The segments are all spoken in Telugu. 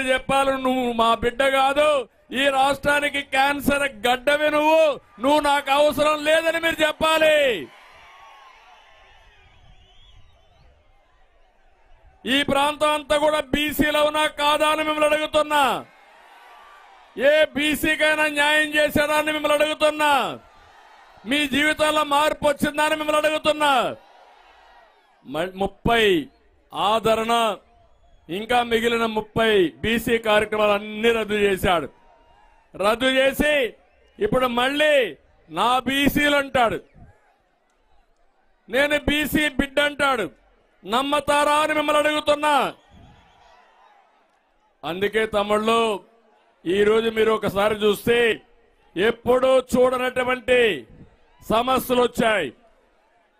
ఒకటి చెప్పాలి, నువ్వు మా బిడ్డ కాదు, ఈ రాష్ట్రానికి క్యాన్సర్ గడ్డవి, నువ్వు నాకు అవసరం లేదని మీరు చెప్పాలి. ఈ ప్రాంతం అంతా కూడా బీసీలో ఉన్నా కాదా అని మిమ్మల్ని అడుగుతున్నా. ఏ బీసీకైనా న్యాయం చేశారా అని మిమ్మల్ని అడుగుతున్నా. మీ జీవితాల్లో మార్పు వచ్చిందా అని మిమ్మల్ని అడుగుతున్నా. 30 ఆదరణ ఇంకా మిగిలిన 30 బీసీ కార్యక్రమాలు అన్ని రద్దు చేశాడు. రద్దు చేసి ఇప్పుడు మళ్ళీ నా బీసీలు అంటాడు, నేను బీసీ బిడ్డ అంటాడు. నమ్మతారా అని మిమ్మల్ని అడుగుతున్నా. అందుకే తమ్ముళ్ళు, ఈరోజు మీరు ఒకసారి చూస్తే ఎప్పుడూ చూడనటువంటి సమస్యలు వచ్చాయి.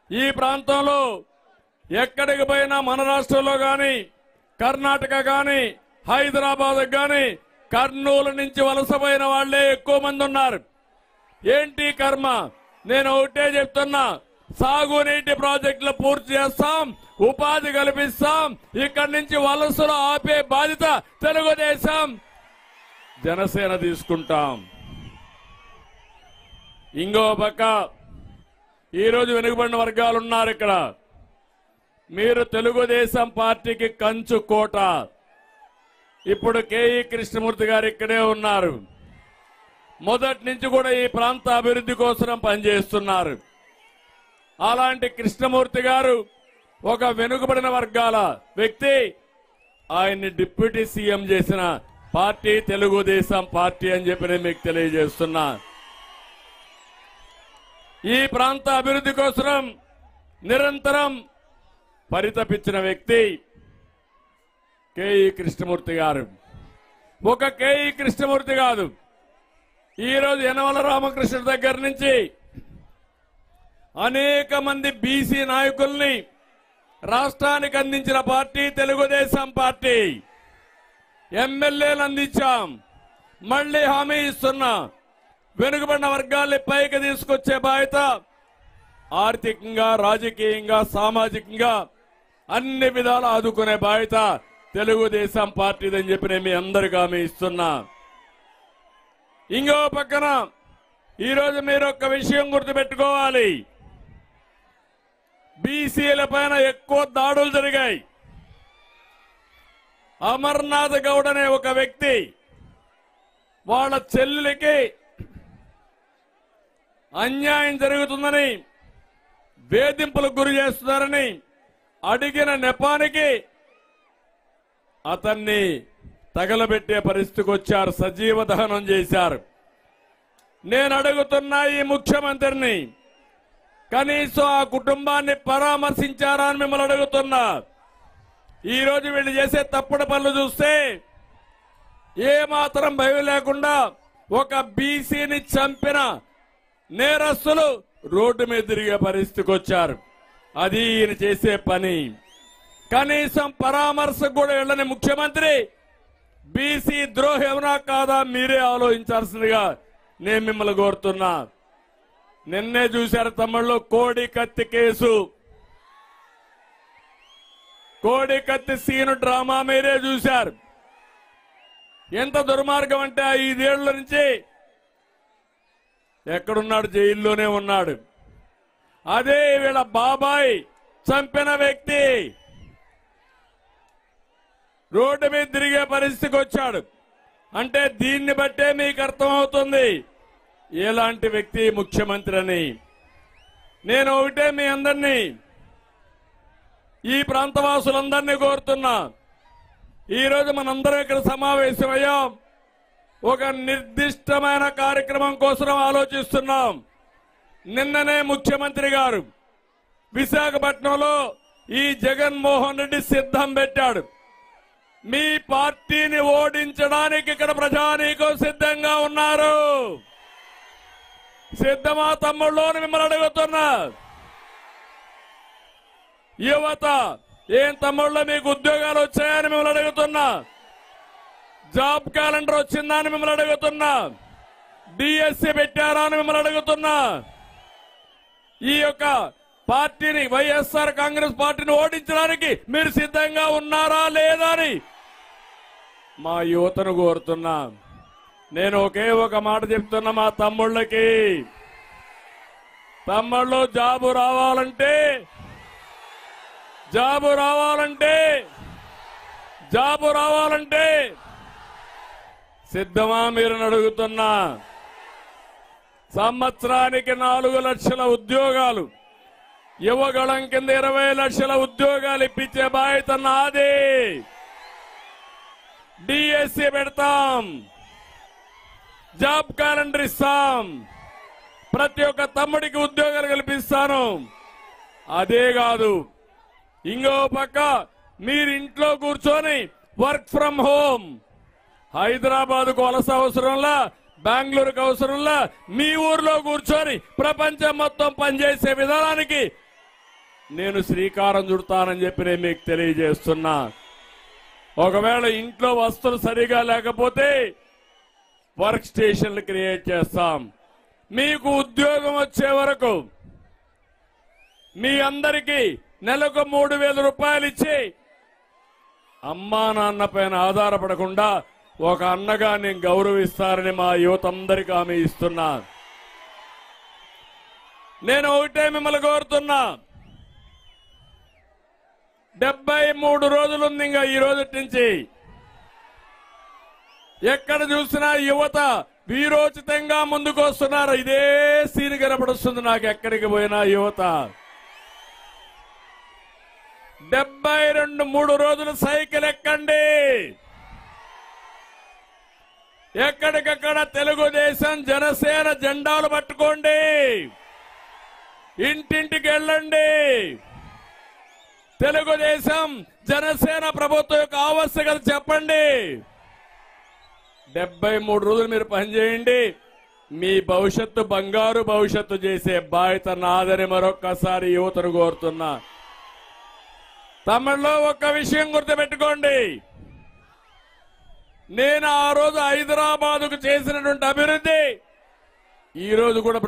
ఈ ప్రాంతంలో ఎక్కడికి పోయినా మన రాష్ట్రంలో గాని, కర్ణాటక గాని, హైదరాబాద్ గాని, కర్నూలు నుంచి వలసపోయిన వాళ్లే ఎక్కువ మంది ఉన్నారు. ఏంటి కర్మ? నేను ఒకటే చెప్తున్నా, సాగునీటి ప్రాజెక్టులు పూర్తి చేస్తాం, ఉపాధి కల్పిస్తాం, ఇక్కడి నుంచి వలసలు ఆపే బాధ్యత తెలుగుదేశం జనసేన తీసుకుంటాం. ఇంకో పక్క ఈరోజు వెనుకబడిన వర్గాలు ఉన్నారు ఇక్కడ. మీరు తెలుగుదేశం పార్టీకి కంచు కోట. ఇప్పుడు కేఈ కృష్ణమూర్తి గారు ఇక్కడే ఉన్నారు. మొదటి నుంచి కూడా ఈ ప్రాంత అభివృద్ధి కోసం పనిచేస్తున్నారు. అలాంటి కృష్ణమూర్తి గారు ఒక వెనుకబడిన వర్గాల వ్యక్తి. ఆయన్ని డిప్యూటీ సీఎం చేసిన పార్టీ తెలుగుదేశం పార్టీ అని చెప్పి నేను మీకు తెలియజేస్తున్నా. ఈ ప్రాంత అభివృద్ధి కోసం నిరంతరం పరితపించిన వ్యక్తి కేఈ కృష్ణమూర్తి గారు. ఒక కేఈ కృష్ణమూర్తి కాదు, ఈరోజు యనమల రామకృష్ణ దగ్గర నుంచి అనేక మంది బీసీ నాయకుల్ని రాష్ట్రానికి అందించిన పార్టీ తెలుగుదేశం పార్టీ. ఎమ్మెల్యేలు అందించాం. మళ్లీ హామీ ఇస్తున్నా, వెనుకబడిన వర్గాల్ని పైకి తీసుకొచ్చే బాధ్యత ఆర్థికంగా, రాజకీయంగా, సామాజికంగా అన్ని విధాలు ఆదుకునే బాధ్యత తెలుగుదేశం పార్టీదని చెప్పి నేను మీ అందరికీ హామీ ఇస్తున్నా. ఇంకో పక్కన ఈరోజు మీరు ఒక విషయం గుర్తుపెట్టుకోవాలి, బీసీల పైన ఎక్కువ దాడులు జరిగాయి. అమర్నాథ్ గౌడ్ అనే ఒక వ్యక్తి వాళ్ళ చెల్లెలికి అన్యాయం జరుగుతుందని, వేధింపులకు గురి చేస్తున్నారని అడిగిన నెపానికి అతన్ని తగలబెట్టే పరిస్థితికి వచ్చారు, సజీవ దహనం చేశారు. నేను అడుగుతున్నా ఈ ముఖ్యమంత్రిని, కనీసం ఆ కుటుంబాన్ని పరామర్శించారా అని మిమ్మల్ని అడుగుతున్నా. ఈ రోజు వీళ్ళు చేసే తప్పుడు పనులు చూస్తే ఏమాత్రం భయం లేకుండా ఒక బీసీని చంపిన నేరస్తులు రోడ్డు మీద తిరిగే పరిస్థితికి వచ్చారు. అది ఈయన చేసే పని. కనీసం పరామర్శకు కూడా వెళ్ళని ముఖ్యమంత్రి బీసీ ద్రోహి ఎవరా కాదా మీరే ఆలోచించాల్సిందిగా నేను మిమ్మల్ని కోరుతున్నా. నిన్నే చూశారు తమ్ముళ్ళు, కోడి కత్తి కేసు, కోడి కత్తి సీను డ్రామా మీరే చూశారు. ఎంత దుర్మార్గం అంటే 5 ఏళ్ల నుంచి ఎక్కడున్నాడు? జైల్లోనే ఉన్నాడు. అదే వీళ్ళ బాబాయ్ చంపిన వ్యక్తి రోడ్డు మీద తిరిగే పరిస్థితికి వచ్చాడు. అంటే దీన్ని బట్టే మీకు అర్థమవుతుంది ఎలాంటి వ్యక్తి ముఖ్యమంత్రి అని. నేను ఒకటే మీ అందరినీ, ఈ ప్రాంతవాసులందరినీ కోరుతున్నా, ఈరోజు మనందరం ఇక్కడ సమావేశమయ్యాం. ఒక నిర్దిష్టమైన కార్యక్రమం కోసం ఆలోచిస్తున్నాం. నిన్ననే ముఖ్యమంత్రి గారు విశాఖపట్నంలో ఈ జగన్మోహన్ రెడ్డి సిద్ధం పెట్టాడు. మీ పార్టీని ఓడించడానికి ఇక్కడ ప్రజానీకం సిద్ధంగా ఉన్నారు. సిద్ధమా తమ్ముళ్ళు అని మిమ్మల్ని అడుగుతున్నా. యువత, ఏం తమ్ముళ్ళు మీకు ఉద్యోగాలు వచ్చాయని మిమ్మల్ని అడుగుతున్నా. జాబ్ క్యాలెండర్ వచ్చిందా అని మిమ్మల్ని అడుగుతున్నా. డిఎస్సి పెట్టారా అని మిమ్మల్ని అడుగుతున్నా. ఈ యొక్క పార్టీని, వైఎస్ఆర్ కాంగ్రెస్ పార్టీని ఓడించడానికి మీరు సిద్ధంగా ఉన్నారా లేదా అని మా యువతను కోరుతున్నా. నేను ఒకే ఒక మాట చెప్తున్నా మా తమ్ముళ్ళకి, తమ్ముళ్ళు జాబు రావాలంటే సిద్ధమా మీరని అడుగుతున్నా. సంవత్సరానికి 4 లక్షల ఉద్యోగాలు, యువగళం కింద 20 లక్షల ఉద్యోగాలు ఇప్పించే బాధ్యత నాది. డిఎస్సి పెడతాం, జాబ్ క్యాలెండర్ ఇస్తాం, ప్రతి ఒక్క తమ్ముడికి ఉద్యోగాలు కల్పిస్తాను. అదే కాదు, ఇంకో పక్క మీరు ఇంట్లో కూర్చొని వర్క్ ఫ్రం హోమ్, హైదరాబాద్కు వలస అవసరంలా, బెంగళూరుకు అవసరంలా, మీ ఊర్లో కూర్చొని ప్రపంచం మొత్తం పనిచేసే విధానానికి నేను శ్రీకారం చుడతానని చెప్పి నేను మీకు తెలియజేస్తున్నా. ఒకవేళ ఇంట్లో వస్తువులు సరిగా లేకపోతే వర్క్ స్టేషన్లు క్రియేట్ చేస్తాం. మీకు ఉద్యోగం వచ్చే వరకు మీ అందరికీ నెలకు 3,000 రూపాయలు ఇచ్చి అమ్మా నాన్న పైన ఆధారపడకుండా ఒక అన్నగా నేను గౌరవిస్తారని మా యువత అందరికీ హామీ ఇస్తున్నా. నేను ఒకటే మిమ్మల్ని కోరుతున్నా, 73 రోజులుంది ఇంకా ఈ రోజు నుంచి. ఎక్కడ చూసినా యువత వీరోచితంగా ముందుకు వస్తున్నారు. ఇదే సీన్ కనపడుస్తుంది నాకు ఎక్కడికి పోయినా యువత. 72 రోజులు సైకిల్ ఎక్కండి, ఎక్కడికక్కడ తెలుగుదేశం జనసేన జెండాలు పట్టుకోండి, ఇంటింటికి వెళ్ళండి, తెలుగుదేశం జనసేన ప్రభుత్వం యొక్క ఆవశ్యకత చెప్పండి. 73 రోజులు మీరు పనిచేయండి. మీ భవిష్యత్తు బంగారు భవిష్యత్తు చేసే బాధ్యత నాదని మరొక్కసారి యువతను కోరుతున్నా. తమిళలో ఒక్క విషయం గుర్తుపెట్టుకోండి, నేను ఆ రోజు హైదరాబాద్కు చేసినటువంటి అభివృద్ధి ఈ రోజు కూడా